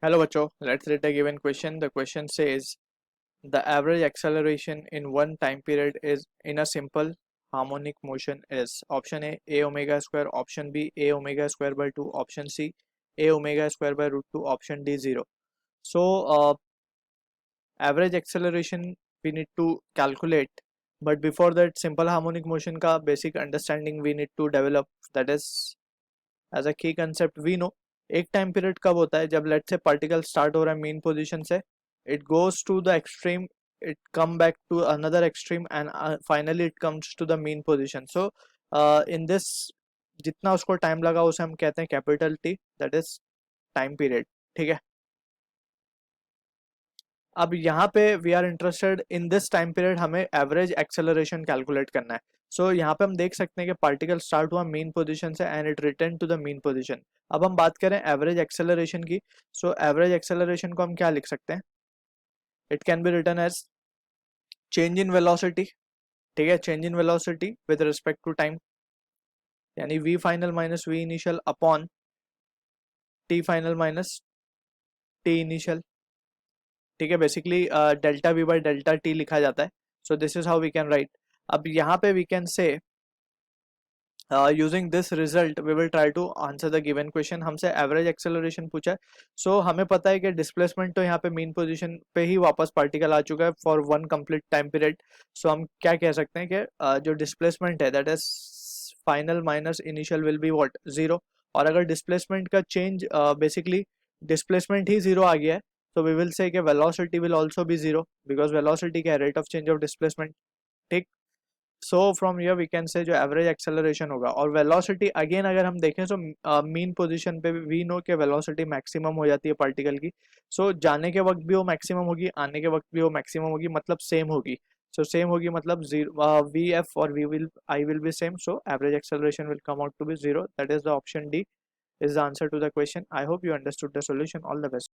Hello बच्चों, let's read the given question. The question says the average acceleration in one time period is in a simple harmonic motion is option A omega square, option B A omega square by 2, option C A omega square by root 2, option D 0. So average acceleration we need to calculate, but before that simple harmonic motion का basic understanding we need to develop, that is as a key concept we know एक time period कब होता है जब let's say particle start हो रहा है mean position से, it goes to the extreme, it come back to another extreme and finally it comes to the mean position. So in this जितना उसको टाइम लगा उसे हम कहते हैं capital T, that is time period. ठीक है, अब यहाँ पे we are interested in this time period, हमें एवरेज एक्सेलरेशन कैलकुलेट करना है. सो यहाँ पे हम देख सकते हैं कि पार्टिकल स्टार्ट हुआ मेन पोजीशन से and it return to the mean position. अब हम बात करें एवरेज एक्सेलरेशन की. सो एवरेज एक्सेलरेशन को हम क्या लिख सकते हैं? It can be written as change in velocity. ठीक है, change in velocity with respect to time, यानी v final minus v initial upon t final minus t initial. ठीक है, basically delta v by delta t लिखा जाता है. So this is how we can write. अब यहाँ पे we can say using this result we will try to answer the given question. हमसे average acceleration पूछा है. सो हमें पता है कि डिस्प्लेसमेंट तो यहाँ पे मेन पोजीशन पे ही वापस पार्टिकल आ चुका है for one complete time period. So हम क्या कह सकते हैं कि जो डिस्प्लेसमेंट है that is final minus initial will be what, zero. और अगर डिस्प्लेसमेंट का चेंज बेसिकली डिस्प्लेसमेंट ही जीरो आ गया है तो वी विल से कि velocity will also be zero because velocity क्या है, rate of change of displacement. ठीक, so from here we can say जो एवरेज एक्सेलरेशन होगा, और वेलोसिटी अगेन अगर हम देखें तो मीन पोजीशन पे वी नो कि वेलोसिटी मैक्सिमम हो जाती है पार्टिकल की. सो जाने के वक्त भी वो मैक्सिमम होगी, आने के वक्त भी वो मैक्सिमम होगी, मतलब सेम होगी. सो सेम होगी मतलब जीरो, वी एफ और V will I will be same. So average acceleration will come out to be zero. That is the option D is the answer to the question. I hope you understood the solution. All the best.